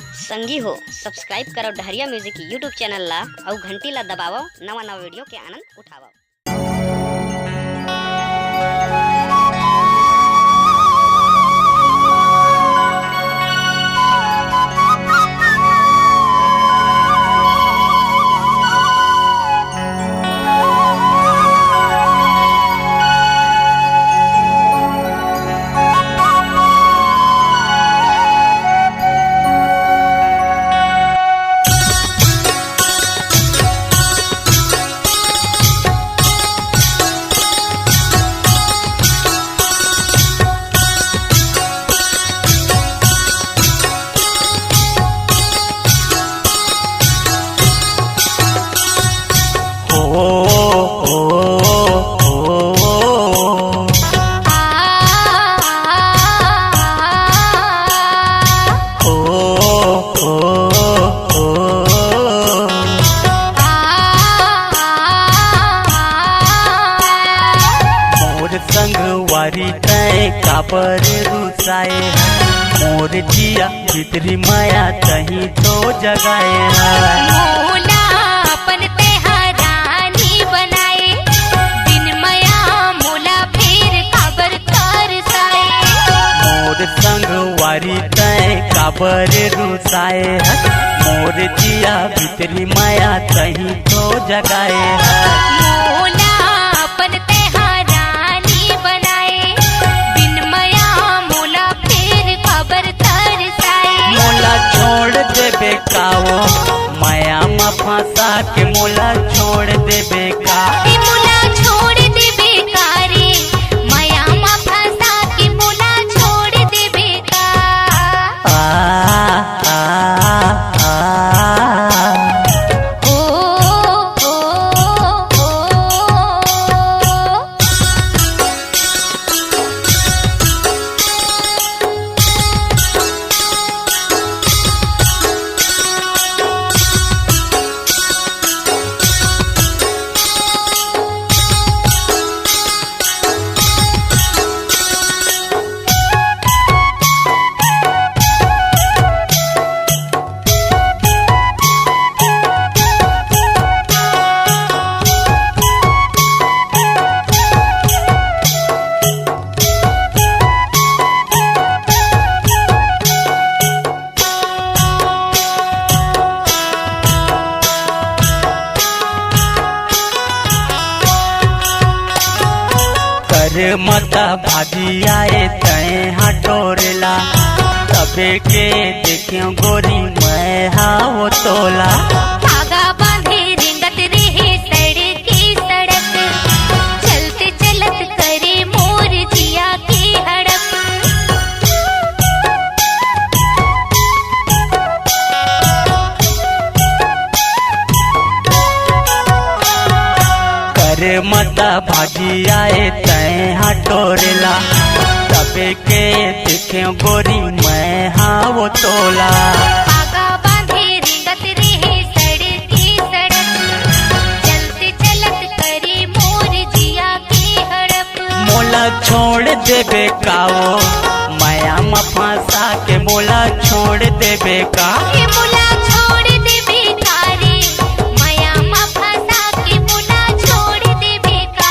संगी हो सब्सक्राइब करो डहरिया म्यूजिक यूट्यूब चैनल ला और घंटी ला दबावो नवा नवा वीडियो के आनंद उठावो। संगवारी तय काबर रुसाए मोर जिया भीतरी माया कहीं तो जगाए मोला अपन तेहरानी बनाए दिन माया मोला फिर काबर तरसाए मोर संगवारी तय काबर रुसाए मोर जिया भीतरी माया कहीं तो जगाए मोला अपन तेहरानी बनाए दिन माया मोला फिर काबर तरसाए मोला छोड़ देबे काओ माया में फंसा के मोला छोड़ देबे का मोला छोड़ देबे का रे माया में फंसा के मोला छोड़ देबे का मता भाजी आए तय हटोरेला तबे के देखियो गोरी मैं हाओ तोला धागा बांधे रिंगत रहे सड़क की सड़क चलते चलत करे मोर जिया की हड़प मता भाजी आए तय हटोरेला तबे के देखे गोरी मैं हाओ तोला धागा बांधे रिंगत रहे सड़क की सड़क चलते चलत करे मोर जिया की हड़प मोला छोड़ देबे काओ माया में फंसा के मोला छोड़ देबे का मोला छोड़ देबे का रे माया में फंसा के मोला छोड़ देबे का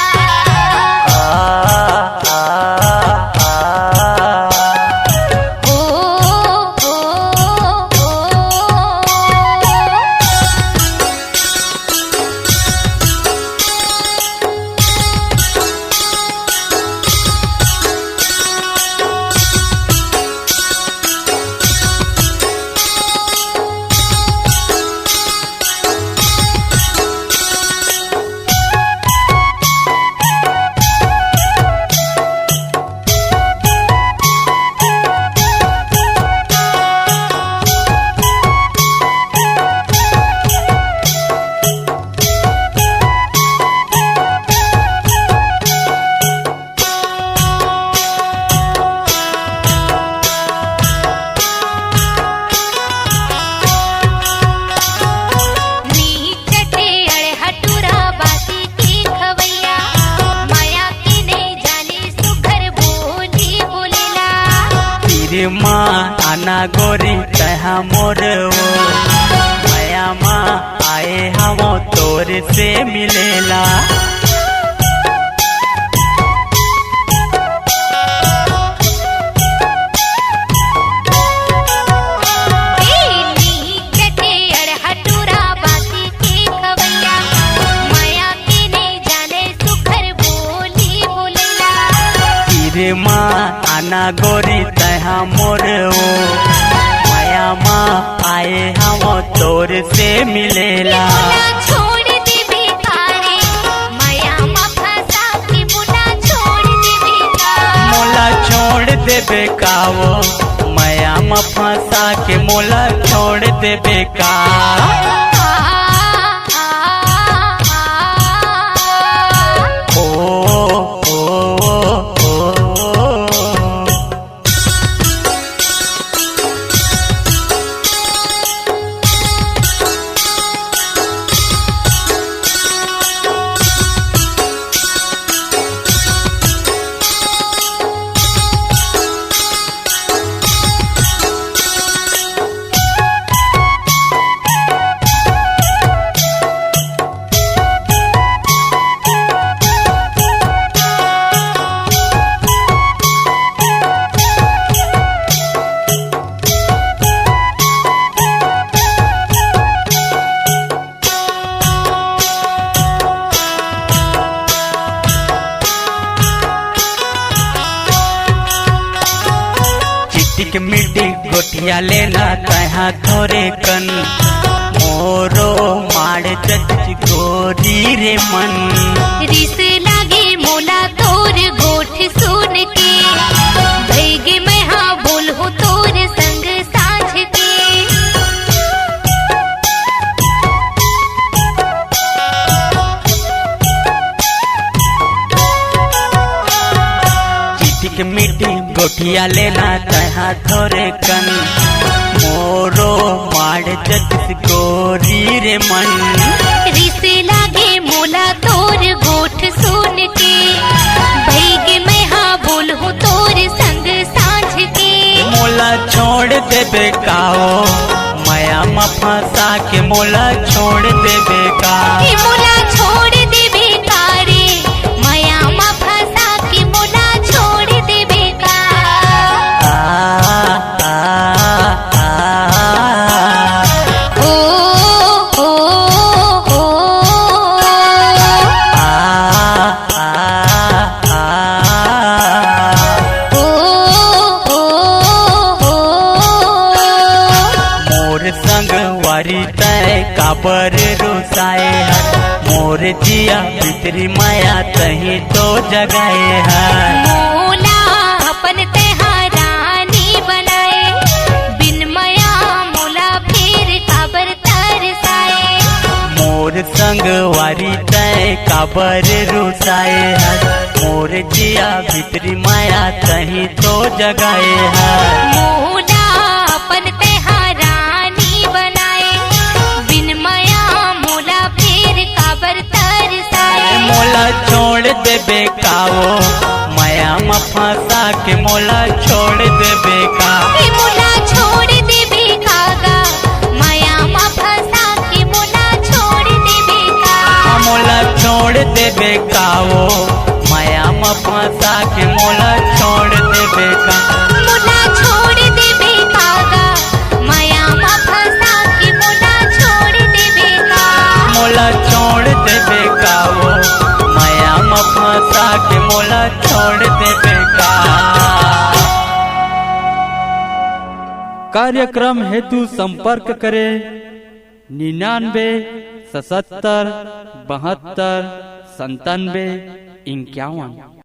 माँ आना गोरी तहा मोर तोर से मिलेला। रे माँ आना गोरी तहा मोर ओ माया माँ आए हम तोर से मिलेला। छोड़ दे बेकारे माया माँ फंसा के मोला छोड़ दे बेकार। मोला छोड़ दे बेकावो माया माँ फंसा के मोला छोड़ दे बेकार। चिटिक मिटिक गोटिया लेना तहा थोरे कन मोरो माड़ चच गोरी रे मन। रिस लागे मोला तोर गोठ सुन के भैगे मैं हाँ बोल हो तोर संग साझ के। चिटिक मिटिक गोटिया लेना तहा थोरे कन मोरो माड़ चच गोरी रे मन। रिस लागे मोला तोर गोठ सुन के भैगे मैं हाँ बोल हो तोर संग साझ के। मोला छोड़ दे बेकाओ माया माँ फंसा के मोला छोड़ दे बेका। मोला छोड़ दे बेकारे माया माँ फंसा के मोला छोड़ दे बेकार। ओ ओ ओ मोर संग वारी तय काबर रुसाए हर मोर जिया भीतरी माया तही तो जगाए हर। मोला अपन तेहा रानी बनाए बिन माया मोला फिर काबर तरसाए। मोर संग वारी तय काबर रुसाए हर मोर जिया भीतरी माया तही तो जगाए हर। मोला अपन तेहा रानी बनाए बिन माया मोला फिर काबर तरसाए। मोला छोड़ दे बेकाओ माया माँ फंसा के मोला छोड़ दे बेका। मोला छोड़ दे बेकागा माया माँ फंसा के मोला छोड़ दे बेका। मोला छोड़ दे बेकाओ माया माँ फंसा के मोला छोड़ दे बेका। मोला छोड़ दे बेकागा माया माँ फंसा के मोला छोड़ दे बेका। मोला छोड़ दे बेकाओ माया माँ फंसा के मोला छोड़ दे बेका। कार्यक्रम हेतु संपर्क करें 99 77 72 97 51।